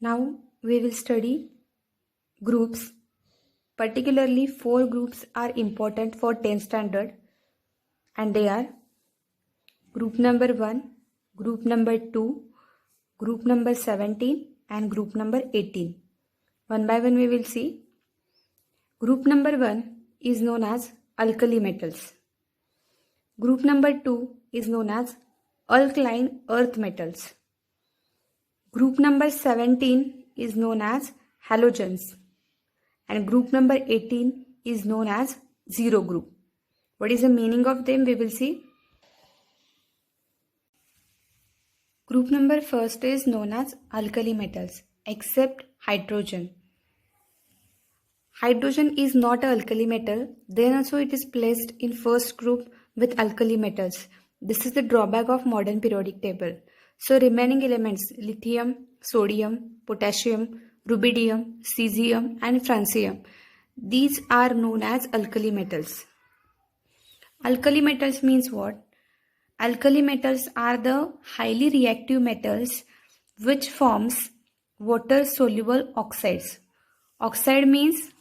Now we will study groups. Particularly 4 groups are important for 10th standard, and they are group number 1, group number 2, group number 17 and group number 18. One by one we will see. Group number 1 is known as alkali metals. Group number 2 is known as alkaline earth metals. Group number 17 is known as halogens, and group number 18 is known as zero group. What is the meaning of them? We will see. Group number first is known as alkali metals except hydrogen. Hydrogen is not an alkali metal, then also it is placed in first group with alkali metals. This is the drawback of modern periodic table. So remaining elements lithium, sodium, potassium, rubidium, cesium and francium, these are known as alkali metals. Alkali metals means what? Alkali metals are the highly reactive metals which forms water soluble oxides. Oxide means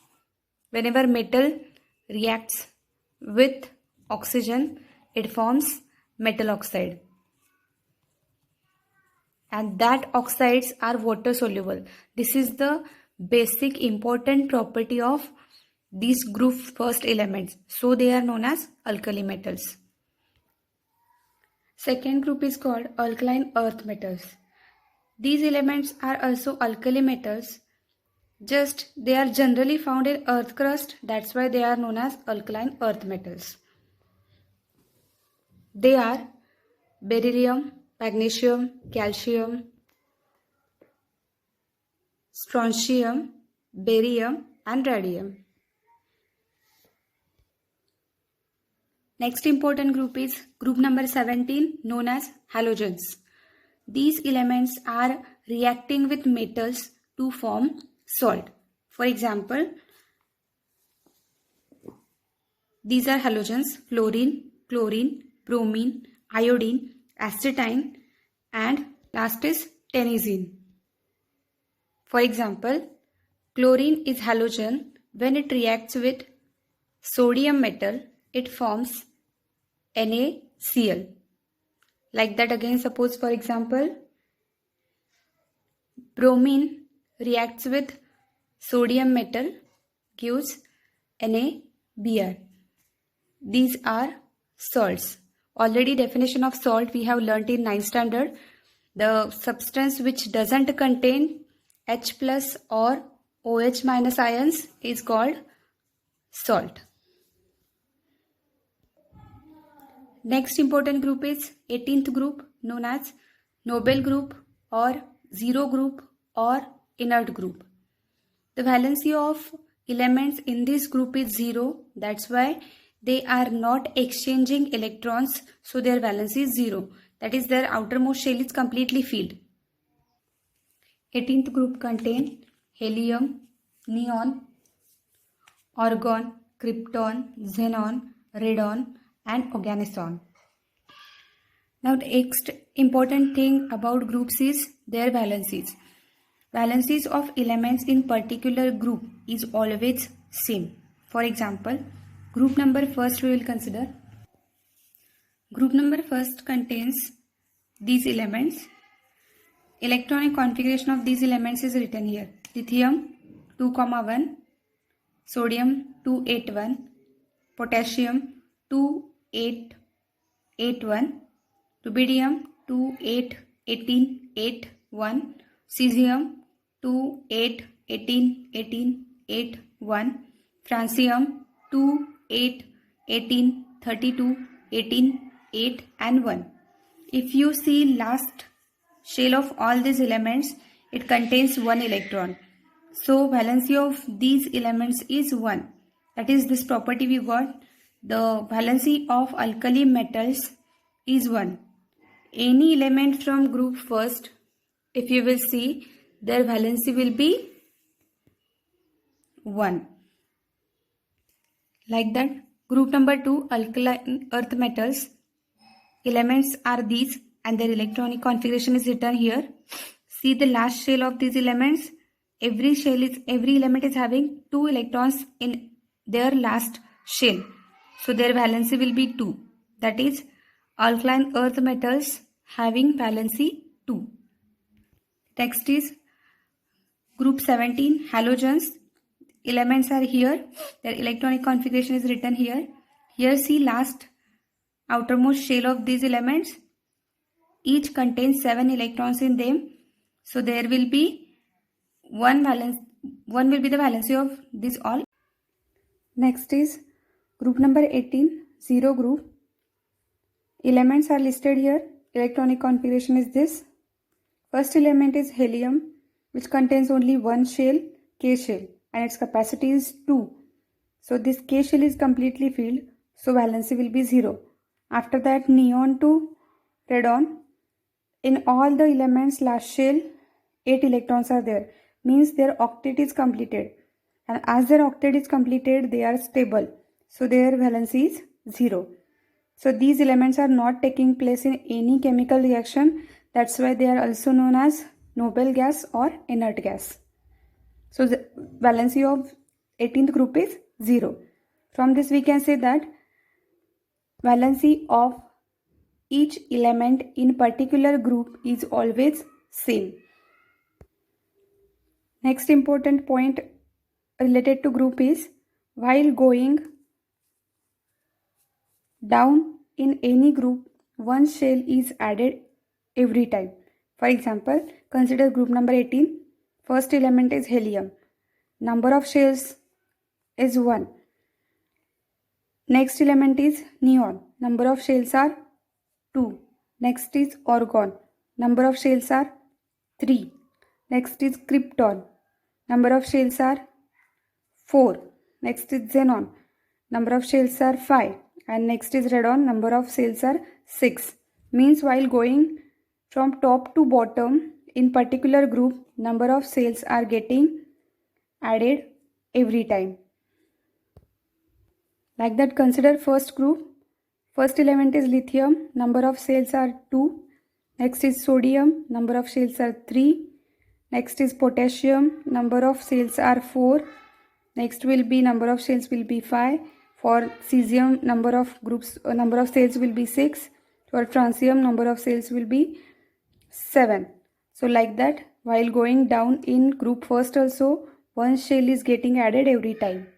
whenever metal reacts with oxygen, it forms metal oxide. And that oxides are water soluble. This is the basic important property of these group first elements. So they are known as alkali metals. Second group is called alkaline earth metals. These elements are also alkali metals, just they are generally found in earth crust, that's why they are known as alkaline earth metals. They are beryllium, magnesium, calcium, strontium, barium and radium. Next important group is group number 17, known as halogens. These elements are reacting with metals to form salt. For example, these are halogens: fluorine, chlorine, bromine, iodine, acetine and last is tennessine. For example, chlorine is halogen. When it reacts with sodium metal, it forms NaCl. Like that again, suppose for example, bromine reacts with sodium metal, gives NaBr. These are salts. Already definition of salt we have learnt in 9th standard. The substance which doesn't contain H plus or OH minus ions is called salt. Next important group is 18th group, known as noble group or zero group or inert group. The valency of elements in this group is 0. That's why they are not exchanging electrons, so their valency is 0. That is, their outermost shell is completely filled. 18th group contain helium, neon, argon, krypton, xenon, radon and oganesson. Now the next important thing about groups is their valencies. Valencies of elements in particular group is always same. For example, group number first we will consider. Group number first contains these elements. Electronic configuration of these elements is written here. Lithium 2,1, sodium 281, potassium 2,881, rubidium 2,8,18,8,1, cesium 2,8,18,18,8,1, francium 2,8,18,32,18,8 and 1. If you see last shell of all these elements, it contains 1 electron. So valency of these elements is 1. That is, this property we got. The valency of alkali metals is 1. Any element from group first, if you will see, their valency will be 1. Like that, group number 2, alkaline earth metals. Elements are these and their electronic configuration is written here. See the last shell of these elements. Every element is having 2 electrons in their last shell. So their valency will be 2. That is, alkaline earth metals having valency 2. Next is group 17, halogens. Elements are here. Their electronic configuration is written here. Here see last outermost shell of these elements. Each contains 7 electrons in them. So there will be one will be the valency of this all. Next is group number 18, 0 group. Elements are listed here. Electronic configuration is this. First element is helium, which contains only one shell, K shell, and its capacity is 2. So this K shell is completely filled, so valency will be 0. After that, neon to radon. In all the elements last shell, 8 electrons are there. Means their octet is completed. And as their octet is completed, they are stable. So their valency is 0. So these elements are not taking place in any chemical reaction. That's why they are also known as noble gas or inert gas. So the valency of 18th group is 0. From this we can say that valency of each element in particular group is always same. Next important point related to group is while going down in any group, one shell is added every time. For example, consider group number 18. First element is helium. Number of shells is 1. Next element is neon. Number of shells are 2. Next is argon. Number of shells are 3. Next is krypton. Number of shells are 4. Next is xenon. Number of shells are 5. And next is radon. Number of shells are 6. Means while going from top to bottom in particular group, number of shells are getting added every time. Like that, consider first group. First element is lithium. Number of shells are 2. Next is sodium. Number of shells are 3. Next is potassium. Number of shells are 4. Next will be number of shells will be 5. For cesium, number of shells will be 6. For francium, number of shells will be 7. So like that, while going down in group first also, one shell is getting added every time.